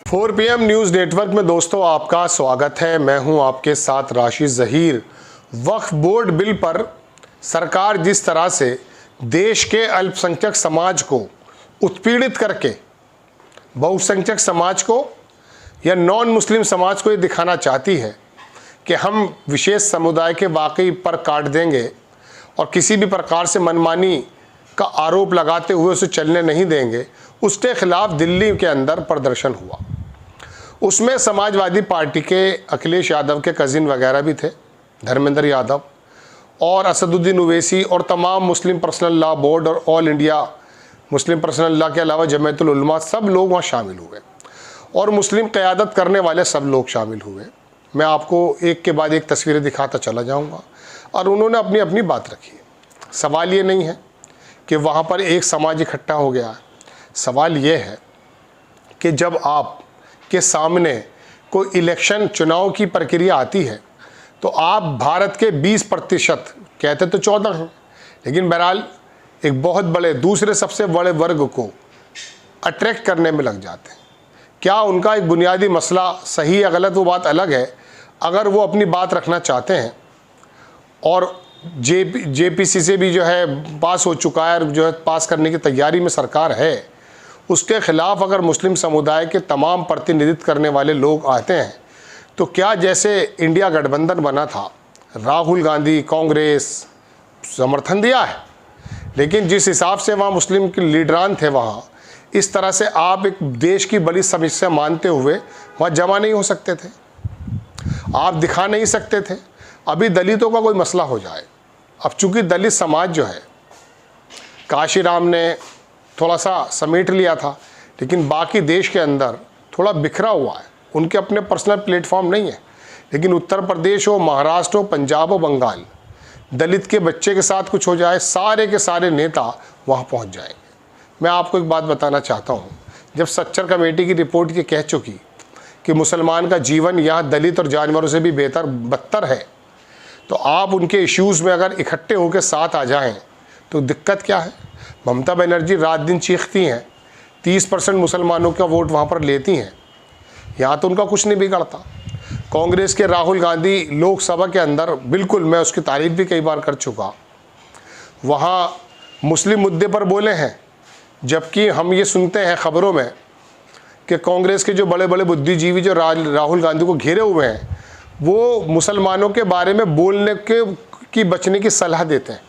4 PM news network में दोस्तों आपका स्वागत है। मैं हूं आपके साथ राशिद ज़हीर। वक्फ बोर्ड बिल पर सरकार जिस तरह से देश के अल्पसंख्यक समाज को उत्पीड़ित करके बहुसंख्यक समाज को या नॉन मुस्लिम समाज को ये दिखाना चाहती है कि हम विशेष समुदाय के वाकई पर काट देंगे और किसी भी प्रकार से मनमानी का आरोप लगाते हुए उसे चलने नहीं देंगे, उसके खिलाफ दिल्ली के अंदर प्रदर्शन हुआ। उसमें समाजवादी पार्टी के अखिलेश यादव के कज़िन वगैरह भी थे, धर्मेंद्र यादव और असदुद्दीन ओवैसी और तमाम मुस्लिम पर्सनल लॉ बोर्ड और all India Muslim personal law के अलावा जमीयतुल उलमा सब लोग वहाँ शामिल हुए और मुस्लिम क़यादत करने वाले सब लोग शामिल हुए। मैं आपको एक के बाद एक तस्वीरें दिखाता चला जाऊँगा और उन्होंने अपनी अपनी बात रखी। सवाल ये नहीं है कि वहाँ पर एक समाज इकट्ठा हो गया, सवाल ये है कि जब आप के सामने कोई इलेक्शन चुनाव की प्रक्रिया आती है तो आप भारत के 20% कहते तो 14 हैं, लेकिन बहरहाल एक बहुत बड़े दूसरे सबसे बड़े वर्ग को अट्रैक्ट करने में लग जाते हैं। क्या उनका एक बुनियादी मसला सही या गलत वो बात अलग है। अगर वो अपनी बात रखना चाहते हैं और जेपीसी से भी जो है पास हो चुका है और जो है पास करने की तैयारी में सरकार है, उसके ख़िलाफ़ अगर मुस्लिम समुदाय के तमाम प्रतिनिधित्व करने वाले लोग आते हैं तो क्या जैसे इंडिया गठबंधन बना था, राहुल गांधी कांग्रेस समर्थन दिया है, लेकिन जिस हिसाब से वहाँ मुस्लिम के लीडरान थे वहाँ, इस तरह से आप एक देश की बड़ी समस्या मानते हुए वहाँ जमा नहीं हो सकते थे, आप दिखा नहीं सकते थे। अभी दलितों का कोई मसला हो जाए, अब चूँकि दलित समाज जो है काशीराम ने थोड़ा सा समेट लिया था, लेकिन बाकी देश के अंदर थोड़ा बिखरा हुआ है, उनके अपने पर्सनल प्लेटफॉर्म नहीं है। लेकिन उत्तर प्रदेश हो, महाराष्ट्र हो, पंजाब हो, बंगाल, दलित के बच्चे के साथ कुछ हो जाए, सारे के सारे नेता वहाँ पहुँच जाएंगे। मैं आपको एक बात बताना चाहता हूँ, जब सच्चर कमेटी की रिपोर्ट ये कह चुकी कि मुसलमान का जीवन यहाँ दलित और जानवरों से भी बदतर है, तो आप उनके इश्यूज़ में अगर इकट्ठे होकर साथ आ जाएं तो दिक्कत क्या है। ममता बनर्जी रात दिन चीखती हैं, 30% मुसलमानों का वोट वहाँ पर लेती हैं, यहाँ तो उनका कुछ नहीं बिगड़ता। कांग्रेस के राहुल गांधी लोकसभा के अंदर, बिल्कुल मैं उसकी तारीफ भी कई बार कर चुका, वहाँ मुस्लिम मुद्दे पर बोले हैं, जबकि हम ये सुनते हैं ख़बरों में कि कांग्रेस के जो बड़े बड़े बुद्धिजीवी जो राहुल गांधी को घेरे हुए हैं, वो मुसलमानों के बारे में बोलने की बचने की सलाह देते हैं।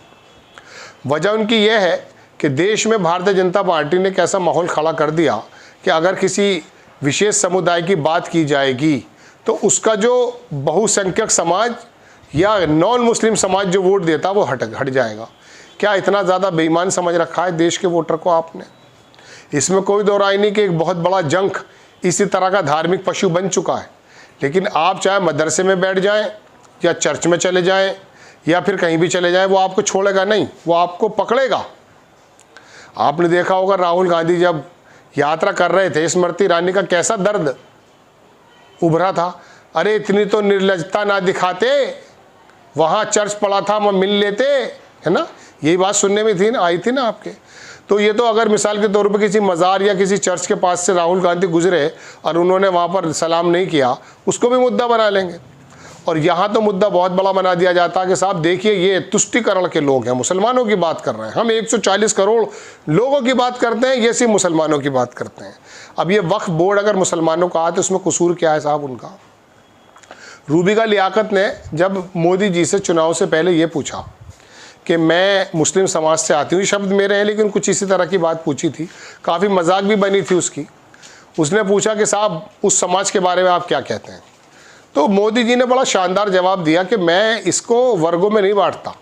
वजह उनकी यह है कि देश में भारतीय जनता पार्टी ने कैसा माहौल खड़ा कर दिया कि अगर किसी विशेष समुदाय की बात की जाएगी तो उसका जो बहुसंख्यक समाज या नॉन मुस्लिम समाज जो वोट देता वो हट जाएगा। क्या इतना ज़्यादा बेईमान समझ रखा है देश के वोटर को आपने? इसमें कोई दो राय नहीं कि एक बहुत बड़ा जंक इसी तरह का धार्मिक पशु बन चुका है। लेकिन आप चाहे मदरसे में बैठ जाएं या चर्च में चले जाएं या फिर कहीं भी चले जाएं, वो आपको छोड़ेगा नहीं, वो आपको पकड़ेगा। आपने देखा होगा राहुल गांधी जब यात्रा कर रहे थे, स्मृति ईरानी का कैसा दर्द उभरा था। अरे इतनी तो निर्लजता ना दिखाते, वहाँ चर्च पड़ा था, वहाँ मिल लेते, है ना, यही बात सुनने में थी ना, आई थी ना आपके। तो ये तो अगर मिसाल के तौर पर किसी मज़ार या किसी चर्च के पास से राहुल गांधी गुजरे और उन्होंने वहाँ पर सलाम नहीं किया, उसको भी मुद्दा बना लेंगे। और यहाँ तो मुद्दा बहुत बड़ा बना दिया जाता है कि साहब देखिए ये तुष्टिकरण के लोग हैं, मुसलमानों की बात कर रहे हैं, हम 140 करोड़ लोगों की बात करते हैं, ये सिर्फ मुसलमानों की बात करते हैं। अब ये वक्फ बोर्ड अगर मुसलमानों का आए तो उसमें कसूर क्या है साहब उनका? रूबिका लियाकत ने जब मोदी जी से चुनाव से पहले ये पूछा कि मैं मुस्लिम समाज से आती हूँ, शब्द मेरे हैं लेकिन कुछ इसी तरह की बात पूछी थी, काफ़ी मजाक भी बनी थी उसकी। उसने पूछा कि साहब उस समाज के बारे में आप क्या कहते हैं? तो मोदी जी ने बड़ा शानदार जवाब दिया कि मैं इसको वर्गों में नहीं बांटता,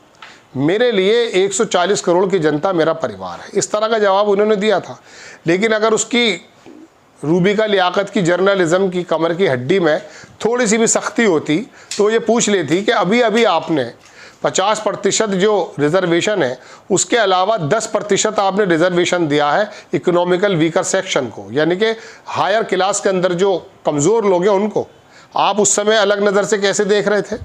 मेरे लिए 140 करोड़ की जनता मेरा परिवार है। इस तरह का जवाब उन्होंने दिया था। लेकिन अगर उसकी रूबिका लियाकत की जर्नलिज्म की कमर की हड्डी में थोड़ी सी भी सख्ती होती तो ये पूछ लेती कि अभी अभी आपने 50% जो रिजर्वेशन है उसके अलावा 10% आपने रिजर्वेशन दिया है इकोनॉमिकल वीकर सेक्शन को, यानी कि हायर क्लास के अंदर जो कमज़ोर लोग हैं उनको। आप उस समय अलग नज़र से कैसे देख रहे थे?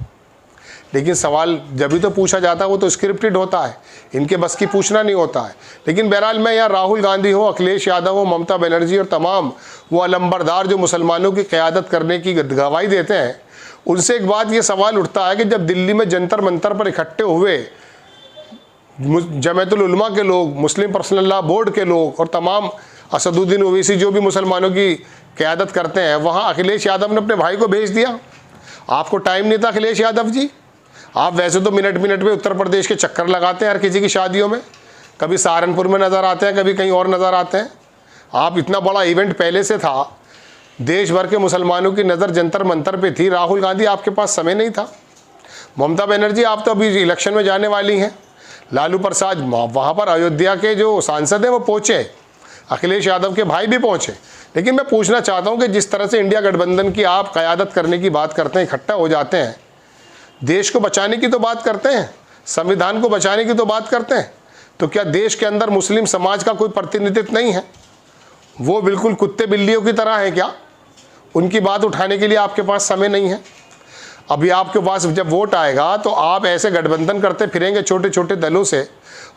लेकिन सवाल जब भी तो पूछा जाता है वो तो स्क्रिप्टेड होता है, इनके बस की पूछना नहीं होता है। लेकिन बहरहाल मैं यहाँ राहुल गांधी हो, अखिलेश यादव हो, ममता बनर्जी और तमाम वो अलंबरदार जो मुसलमानों की क़यादत करने की गवाही देते हैं, उनसे एक बात ये सवाल उठता है कि जब दिल्ली में जंतर मंतर पर इकट्ठे हुए जमातुल उलमा के लोग, मुस्लिम पर्सनल लॉ बोर्ड के लोग और तमाम असदुद्दीन ओवैसी जो भी मुसलमानों की क़यादत करते हैं, वहाँ अखिलेश यादव ने अपने भाई को भेज दिया। आपको टाइम नहीं था अखिलेश यादव जी? आप वैसे तो मिनट मिनट में उत्तर प्रदेश के चक्कर लगाते हैं हर किसी की शादियों में, कभी सहारनपुर में नज़र आते हैं, कभी कहीं और नज़र आते हैं। आप इतना बड़ा इवेंट पहले से था, देश भर के मुसलमानों की नज़र जंतर मंतर पे थी। राहुल गांधी आपके पास समय नहीं था। ममता बनर्जी आप तो अभी इलेक्शन में जाने वाली हैं। लालू प्रसाद वहाँ पर अयोध्या के जो सांसद हैं वो पहुँचे, अखिलेश यादव के भाई भी पहुँचे। लेकिन मैं पूछना चाहता हूँ कि जिस तरह से इंडिया गठबंधन की आप क़यादत करने की बात करते हैं, इकट्ठा हो जाते हैं, देश को बचाने की तो बात करते हैं, संविधान को बचाने की तो बात करते हैं, तो क्या देश के अंदर मुस्लिम समाज का कोई प्रतिनिधित्व नहीं है? वो बिल्कुल कुत्ते बिल्लियों की तरह है क्या? उनकी बात उठाने के लिए आपके पास समय नहीं है? अभी आपके पास जब वोट आएगा तो आप ऐसे गठबंधन करते फिरेंगे छोटे छोटे दलों से,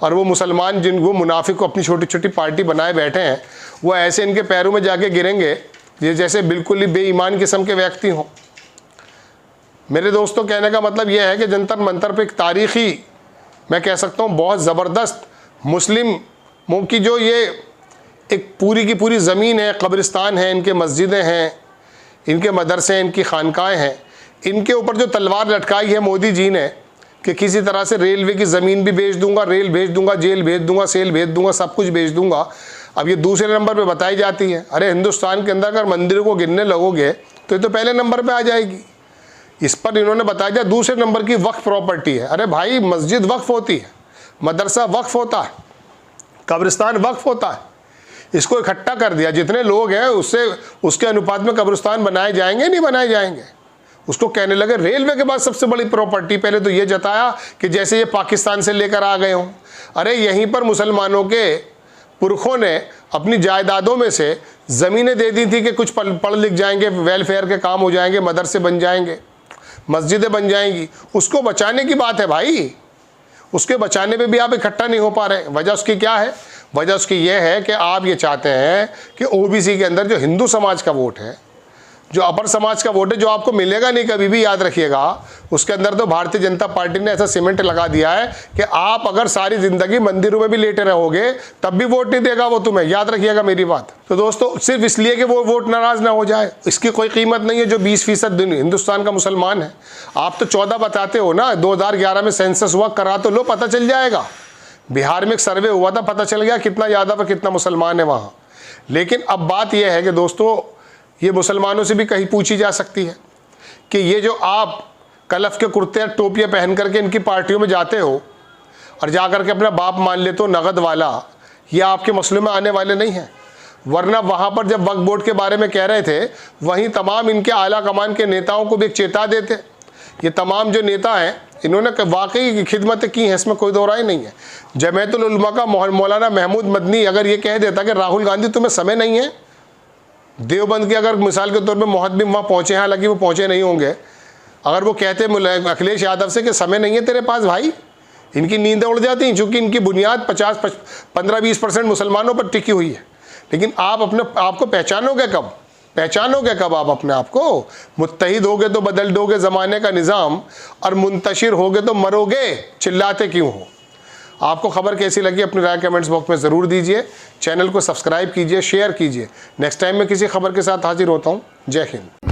और वो मुसलमान जिन वो मुनाफिक को अपनी छोटी छोटी पार्टी बनाए बैठे हैं, वो ऐसे इनके पैरों में जाके गिरेंगे ये जैसे बिल्कुल ही बेईमान किस्म के व्यक्ति हों। मेरे दोस्तों, कहने का मतलब यह है कि जंतर मंतर पे एक तारीख़ी, मैं कह सकता हूँ बहुत ज़बरदस्त मुस्लिमों की जो ये एक पूरी की पूरी ज़मीन है, कब्रिस्तान है, इनके मस्जिदें हैं, इनके मदरसे हैं, इनकी खानकाएँ हैं, इनके ऊपर जो तलवार लटकाई है मोदी जी ने कि किसी तरह से रेलवे की ज़मीन भी बेच दूंगा, रेल भेज दूंगा, जेल भेज दूंगा, सेल भेज दूंगा, सब कुछ भेज दूंगा। अब ये दूसरे नंबर पे बताई जाती है। अरे हिंदुस्तान के अंदर अगर मंदिरों को गिनने लगोगे तो ये तो पहले नंबर पे आ जाएगी। इस पर इन्होंने बताया जाए दूसरे नंबर की वक्फ प्रॉपर्टी है। अरे भाई, मस्जिद वक्फ होती है, मदरसा वक्फ होता है, कब्रिस्तान वक्फ होता है। इसको इकट्ठा कर दिया, जितने लोग हैं उससे उसके अनुपात में कब्रिस्तान बनाए जाएंगे, नहीं बनाए जाएंगे। उसको कहने लगे रेलवे के बाद सबसे बड़ी प्रॉपर्टी। पहले तो ये जताया कि जैसे ये पाकिस्तान से लेकर आ गए हों। अरे यहीं पर मुसलमानों के पुरखों ने अपनी जायदादों में से ज़मीनें दे दी थी कि कुछ पढ़ लिख जाएंगे, वेलफेयर के काम हो जाएंगे, मदरसे बन जाएंगे, मस्जिदें बन जाएंगी। उसको बचाने की बात है भाई, उसके बचाने पे भी आप इकट्ठा नहीं हो पा रहे। वजह उसकी क्या है? वजह उसकी यह है कि आप ये चाहते हैं कि ओबीसी के अंदर जो हिंदू समाज का वोट है, जो अपर समाज का वोट है, जो आपको मिलेगा नहीं कभी भी, याद रखिएगा, उसके अंदर तो भारतीय जनता पार्टी ने ऐसा सीमेंट लगा दिया है कि आप अगर सारी ज़िंदगी मंदिरों में भी लेटे रहोगे तब भी वोट नहीं देगा वो तुम्हें। याद रखिएगा मेरी बात। तो दोस्तों, सिर्फ इसलिए कि वो वोट नाराज़ ना हो जाए, इसकी कोई कीमत नहीं है। जो 20% हिंदुस्तान का मुसलमान है, आप तो 14 बताते हो ना। 2011 में सेंसस हुआ, करा तो लो, पता चल जाएगा। बिहार में एक सर्वे हुआ था, पता चल गया कितना यादव और कितना मुसलमान है वहाँ। लेकिन अब बात यह है कि दोस्तों, ये मुसलमानों से भी कहीं पूछी जा सकती है कि ये जो आप कलफ के कुर्ते टोपियाँ पहन करके इनकी पार्टियों में जाते हो और जा कर के अपना बाप मान लेते हो नगद वाला, ये आपके मसलों में आने वाले नहीं हैं। वरना वहाँ पर जब वक्फ बोर्ड के बारे में कह रहे थे, वहीं तमाम इनके आला कमान के नेताओं को भी एक चेता देते। ये तमाम जो नेता हैं, इन्होंने वाकई खिदमतें की हैं, इसमें कोई दो राय नहीं है। जमातुल उलमा का मौलाना महमूद मदनी अगर ये कह देता कि राहुल गांधी तुम्हें समय नहीं है, देवबंद के अगर मिसाल के तौर पे मोहद्दिम वहाँ पहुँचे, हालांकि वो पहुँचे नहीं होंगे, अगर वो कहते अखिलेश यादव से कि समय नहीं है तेरे पास भाई, इनकी नींदें उड़ जाती हैं, चूँकि इनकी बुनियाद 15-20% मुसलमानों पर टिकी हुई है। लेकिन आप अपने आप को पहचानोगे कब? पहचानोगे कब आप अपने आप को? मुत्तहिद होगे तो बदल दोगे ज़माने का निज़ाम, और मुंतशिर होगे तो मरोगे, चिल्लाते क्यों हो? आपको खबर कैसी लगी अपनी राय कमेंट्स बॉक्स में ज़रूर दीजिए। चैनल को सब्सक्राइब कीजिए, शेयर कीजिए। नेक्स्ट टाइम मैं किसी खबर के साथ हाजिर होता हूँ। जय हिंद।